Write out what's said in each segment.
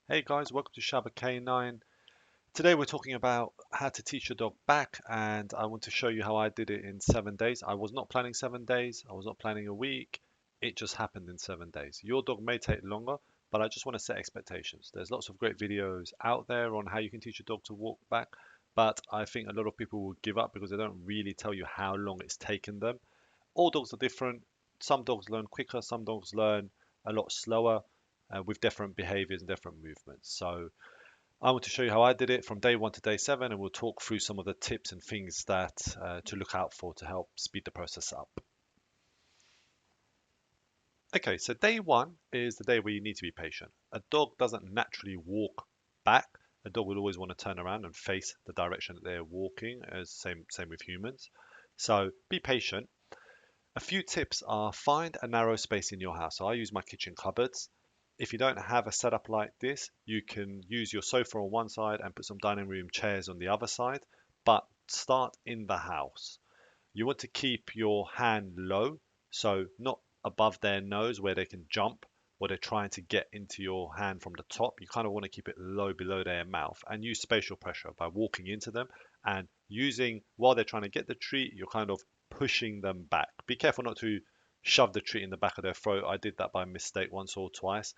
Hey guys, welcome to Shabba K9. Today we're talking about how to teach your dog back, and I want to show you how I did it in 7 days. I was not planning 7 days, I was not planning a week. It just happened in 7 days. Your dog may take longer, but I just want to set expectations. There's lots of great videos out there on how you can teach your dog to walk back, but I think a lot of people will give up because they don't really tell you how long it's taken them. All dogs are different. Some dogs learn quicker, some dogs learn a lot slower with different behaviors and different movements. So I want to show you how I did it from day 1 to day 7, and we'll talk through some of the tips and things that to look out for to help speed the process up. Okay, so day 1 is the day where you need to be patient. A dog doesn't naturally walk back. A dog will always want to turn around and face the direction that they're walking, as same with humans. So be patient. A few tips are find a narrow space in your house. So I use my kitchen cupboards. If you don't have a setup like this, you can use your sofa on one side and put some dining room chairs on the other side, but start in the house. You want to keep your hand low, so not above their nose where they can jump or they're trying to get into your hand from the top. You kind of want to keep it low below their mouth and use spatial pressure by walking into them and using, while they're trying to get the treat, you're kind of pushing them back. Be careful not to shove the treat in the back of their throat. I did that by mistake once or twice.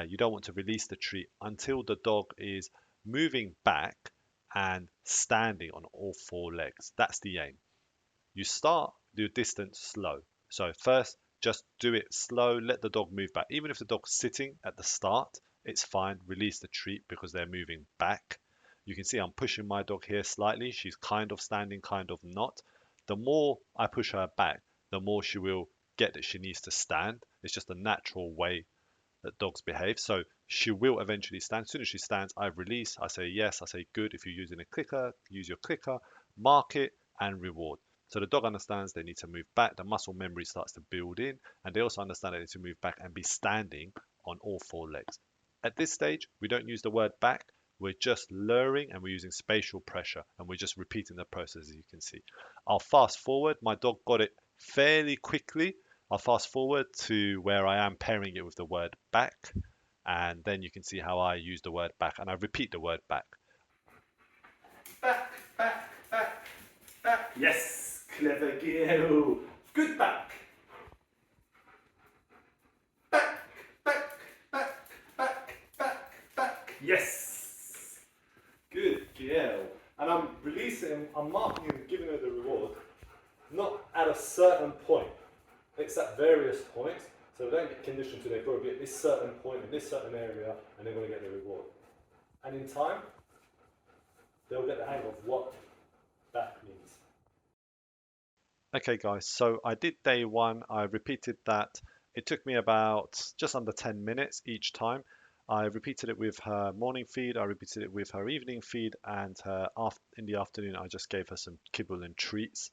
You don't want to release the treat until the dog is moving back and standing on all four legs. That's the aim. You start the distance slow. So first, just do it slow, let the dog move back. Even if the dog's sitting at the start, it's fine. Release the treat because they're moving back. You can see I'm pushing my dog here slightly. She's kind of standing, kind of not. The more I push her back, the more she will get that she needs to stand. It's just a natural way that dogs behave. So she will eventually stand. As soon as she stands, I release. I say yes. I say good. If you're using a clicker, use your clicker, mark it, and reward. So the dog understands they need to move back. The muscle memory starts to build in, and they also understand they need to move back and be standing on all four legs. At this stage, we don't use the word back. We're just luring and we're using spatial pressure and we're just repeating the process as you can see. I'll fast forward. My dog got it fairly quickly. I'll fast forward to where I am pairing it with the word back, and then you can see how I use the word back, and I repeat the word back. Back, back, back, back. Yes, clever girl. Good back. Back, back, back, back, back, back. Yes. Good girl. And I'm releasing, I'm marking and giving her the reward, not at a certain point. It's at various points. So they don't get conditioned to they've got to be at this certain point in this certain area and they're going to get the reward. And in time, they'll get the hang of what that means. Okay, guys, so I did day 1. I repeated that. It took me about just under 10 minutes each time. I repeated it with her morning feed, I repeated it with her evening feed, and in the afternoon, I just gave her some kibble and treats.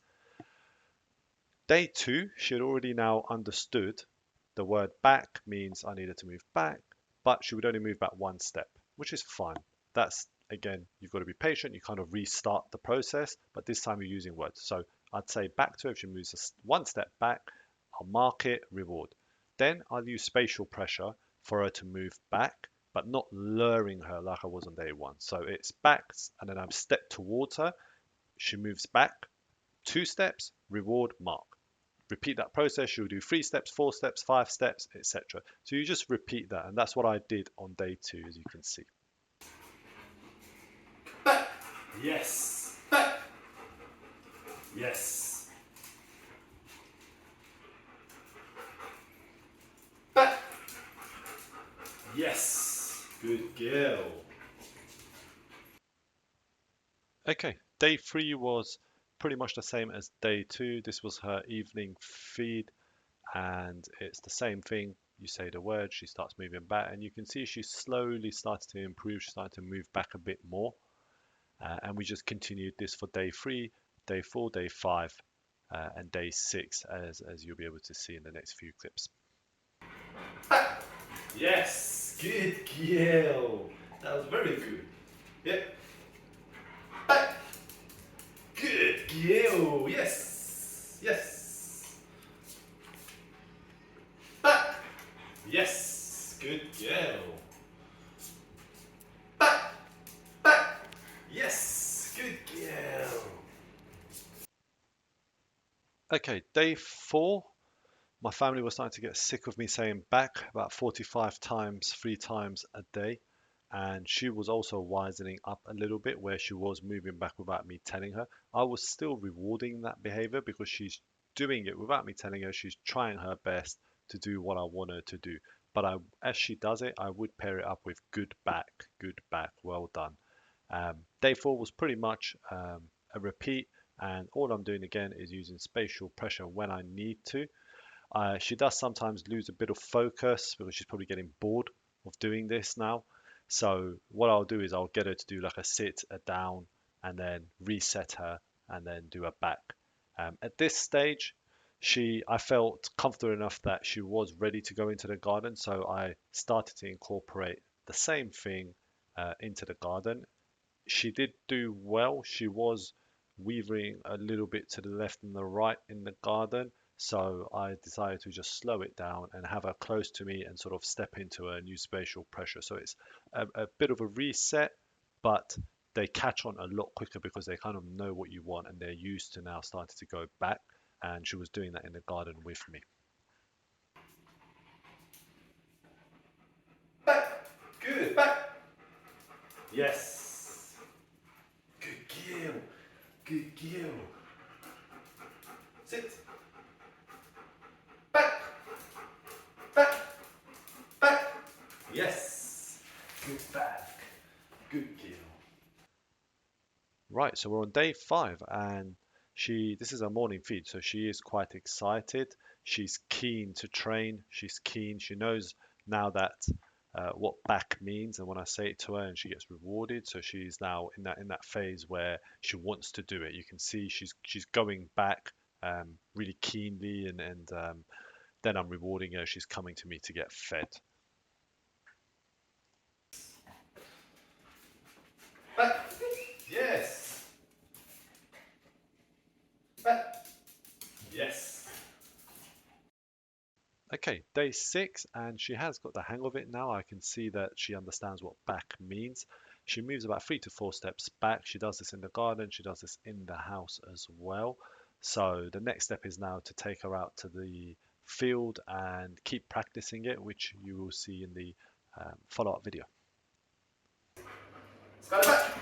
Day 2, she had already now understood the word back means I needed to move back, but she would only move back one step, which is fine. That's, again, you've got to be patient. You kind of restart the process, but this time you're using words. So I'd say back to her. If she moves one step back, I'll mark it, reward. Then I'll use spatial pressure for her to move back, but not luring her like I was on day 1. So it's backs, and then I'm step towards her. She moves back, 2 steps, reward, mark. Repeat that process. You'll do 3 steps, 4 steps, 5 steps, etc. So you just repeat that, and that's what I did on day 2, as you can see. Back. Yes. Back. Yes. Back. Yes. Good girl. Okay, day 3 was pretty much the same as day 2. This was her evening feed, and it's the same thing. You say the word, she starts moving back, and you can see she slowly starts to improve. She's starting to move back a bit more. And we just continued this for day 3, day 4, day 5, and day 6, as you'll be able to see in the next few clips. Back. Yes. Good girl. That was very good. Yep. Back. Good girl. Yes. Yes. Back. Yes. Good girl. Okay, day 4, my family was starting to get sick of me saying back about 45 times, 3 times a day. And she was also wisening up a little bit where she was moving back without me telling her. I was still rewarding that behavior because she's doing it without me telling her. She's trying her best to do what I want her to do. But as she does it, I would pair it up with good back, well done. Day 4 was pretty much a repeat, and all I'm doing again is using spatial pressure when I need to. She does sometimes lose a bit of focus because she's probably getting bored of doing this now. So what I'll do is I'll get her to do like a sit, a down, and then reset her, and then do a back. At this stage, I felt comfortable enough that she was ready to go into the garden, so I started to incorporate the same thing into the garden. She did do well. She was weaving a little bit to the left and the right in the garden. So I decided to just slow it down and have her close to me and sort of step into a new spatial pressure. So it's a bit of a reset, but they catch on a lot quicker because they kind of know what you want and they're used to now starting to go back. And she was doing that in the garden with me. Back. Good. Back. Yes. Good girl. Good girl. Sit. Back. Back. Back. Yes. Good back. Good girl. Right, so we're on day 5, and this is a morning feed, so she is quite excited. She's keen to train. She's keen. She knows now that what back means, and when I say it to her, and she gets rewarded. So she's now in that phase where she wants to do it. You can see she's going back really keenly, and then I'm rewarding her. She's coming to me to get fed. Back. Yes. Back. Yes. Okay, day 6, and she has got the hang of it now. I can see that she understands what back means. She moves about 3 to 4 steps back. She does this in the garden. She does this in the house as well. So the next step is now to take her out to the field and keep practicing it, which you will see in the follow-up video. Let's go back.